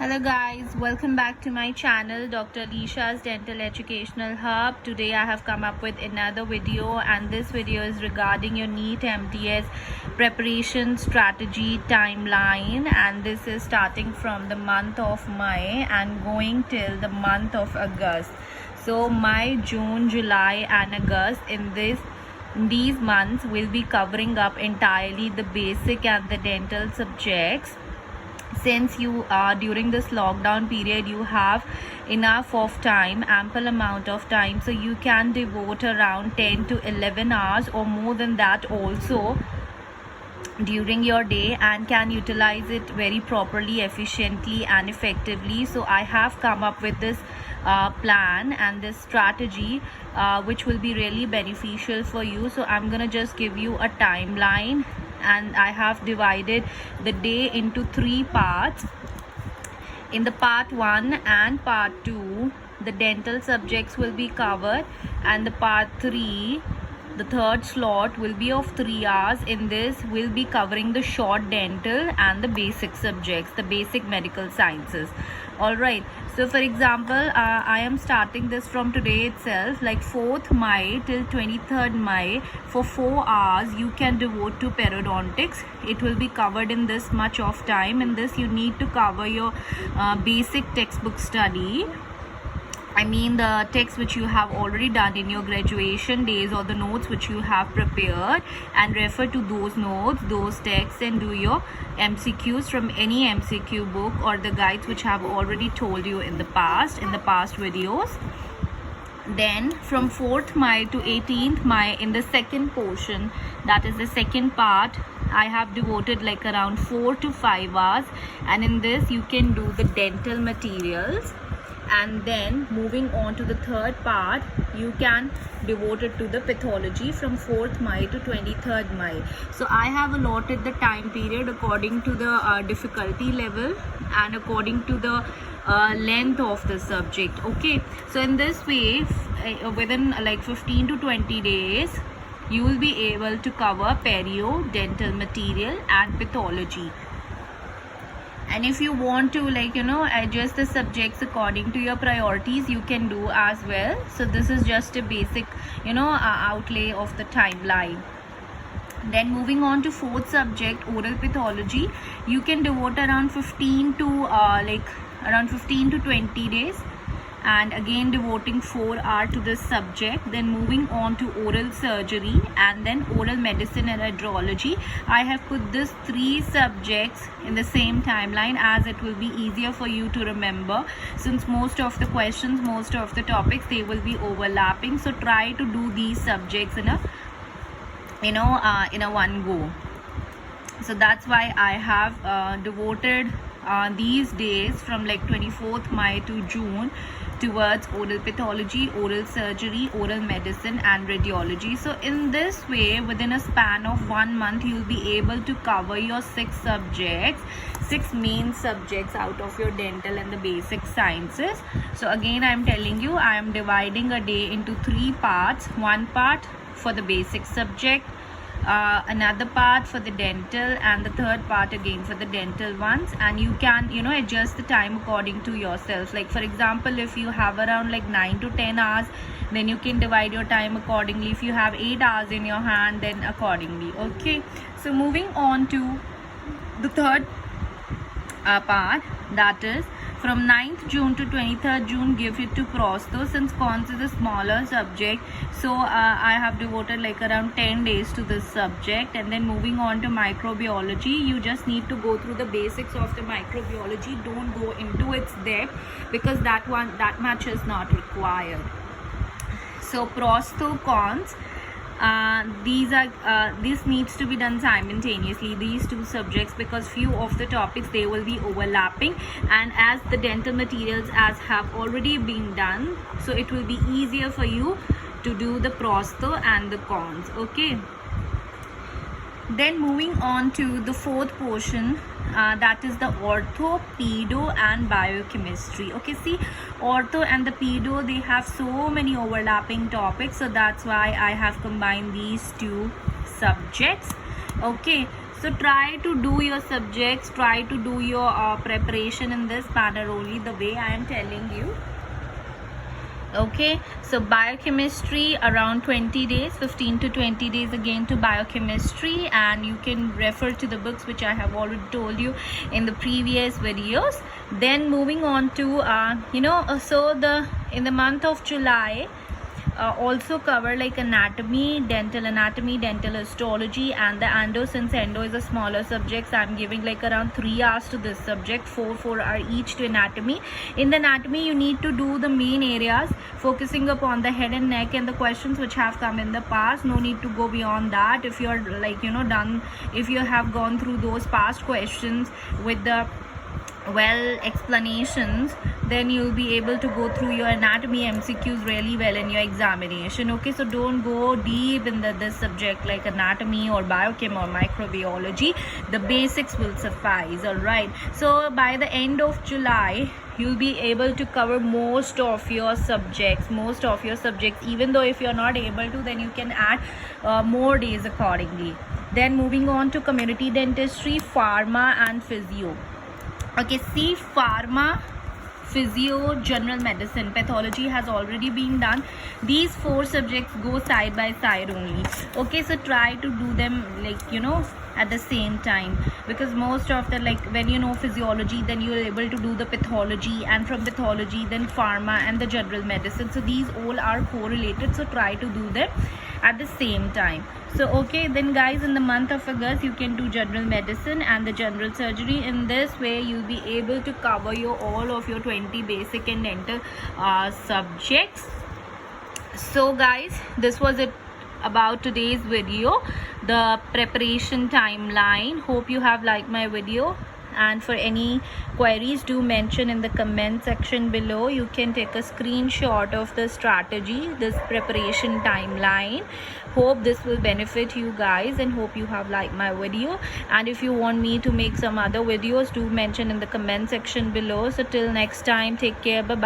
Hello guys, welcome back to my channel Dr. Lisha's Dental Educational Hub. Today I have come up with another video, and this video is regarding your NEET MTS preparation strategy timeline, and this is starting from the month of May and going till the month of August. So May, June, July and August, in these months we'll be covering up entirely the basic and the dental subjects. Since you are during this lockdown period, you have enough of time, ample amount of time, so you can devote around 10 to 11 hours or more than that also during your day, and can utilize it very properly, efficiently and effectively. So I have come up with this plan and this strategy which will be really beneficial for you. So I'm gonna just give you a timeline, and I have divided the day into 3 parts. In the part 1 and part 2, the dental subjects will be covered, and the part 3, the third slot, will be of 3 hours. In this we'll be covering the short dental and the basic subjects, the basic medical sciences. All right, so for example, I am starting this from today itself, like 4th May till 23rd May. For 4 hours you can devote to periodontics. It will be covered in this much of time. In this you need to cover your basic textbook study. I mean the text which you have already done in your graduation days, or the notes which you have prepared, and refer to those notes, those texts, and do your MCQs from any MCQ book or the guides which I have already told you in the past videos. Then from 4th May to 18th May, in the second portion, that is the second part, I have devoted like around 4 to 5 hours, and in this you can do the dental materials. And then moving on to the third part, you can devote it to the pathology from 4th May to 23rd May. So I have allotted the time period according to the difficulty level and according to the length of the subject. Okay, so in this way, within like 15 to 20 days, you will be able to cover perio, dental material and pathology. And if you want to adjust the subjects according to your priorities, you can do as well. So this is just a basic outlay of the timeline. Then moving on to 4th subject, oral pathology, you can devote around 15 to 20 days, and again devoting 4 hours to this subject. Then moving on to oral surgery, and then oral medicine and radiology. I have put these 3 subjects in the same timeline, as it will be easier for you to remember, since most of the questions, most of the topics, they will be overlapping. So try to do these subjects in a one go. So that's why I have devoted these days from like 24th May to June towards oral pathology, oral surgery, oral medicine and radiology. So in this way, within a span of 1 month, you will be able to cover your 6 subjects, 6 main subjects out of your dental and the basic sciences. So again, I am telling you, I am dividing a day into 3 parts. 1 part for the basic subject, another part for the dental, and the third part again for the dental ones. And you can adjust the time according to yourself. Like for example, if you have around like 9 to 10 hours, then you can divide your time accordingly. If you have 8 hours in your hand, then accordingly. Okay, so moving on to the third part, that is from 9th June to 23rd June, give it to prostho. Since cons is a smaller subject, so I have devoted like around 10 days to this subject. And then moving on to microbiology, you just need to go through the basics of the microbiology. Don't go into its depth, because that much is not required. So prostho, cons, this needs to be done simultaneously, these 2 subjects, because few of the topics, they will be overlapping, and as the dental materials as have already been done, so it will be easier for you to do the prostho and the cons. Okay, then moving on to the 4th portion, that is the ortho, pedo and biochemistry. Okay, see, ortho and the pedo, they have so many overlapping topics, so that's why I have combined these 2 subjects. Okay, So try to do your subjects, try to do your preparation in this manner only, the way I am telling you. Okay, so biochemistry around 20 days, 15 to 20 days again to biochemistry, and you can refer to the books which I have already told you in the previous videos. Then moving on to in the month of July, also cover like anatomy, dental histology, and the endo. Since endo is a smaller subject, so I'm giving like around 3 hours to this subject, 4 are each to anatomy. In the anatomy, you need to do the main areas, focusing upon the head and neck and the questions which have come in the past. No need to go beyond that. If you're done, if you have gone through those past questions with the explanations, then you'll be able to go through your anatomy MCQs really well in your examination. Okay, so don't go deep in this subject like anatomy or biochem or microbiology. The basics will suffice. All right, so by the end of July, you'll be able to cover most of your subjects. Even though if you're not able to, then you can add more days accordingly. Then moving on to community dentistry, pharma and physio. Okay, see, pharma, physio, general medicine, pathology has already been done. These 4 subjects go side by side only. Okay, so try to do them at the same time, because most of the when you know physiology, then you are able to do the pathology, and from pathology then pharma and the general medicine. So these all are correlated, so try to do them at the same time. So okay, then guys, in the month of August, you can do general medicine and the general surgery. In this way, you'll be able to cover all of your 20 basic and dental subjects. So guys, this was it about today's video, the preparation timeline. Hope you have liked my video, and for any queries, do mention in the comment section below. You can take a screenshot of the strategy, this preparation timeline. Hope this will benefit you guys, and hope you have liked my video. And if you want me to make some other videos, do mention in the comment section below. So till next time, take care, bye bye.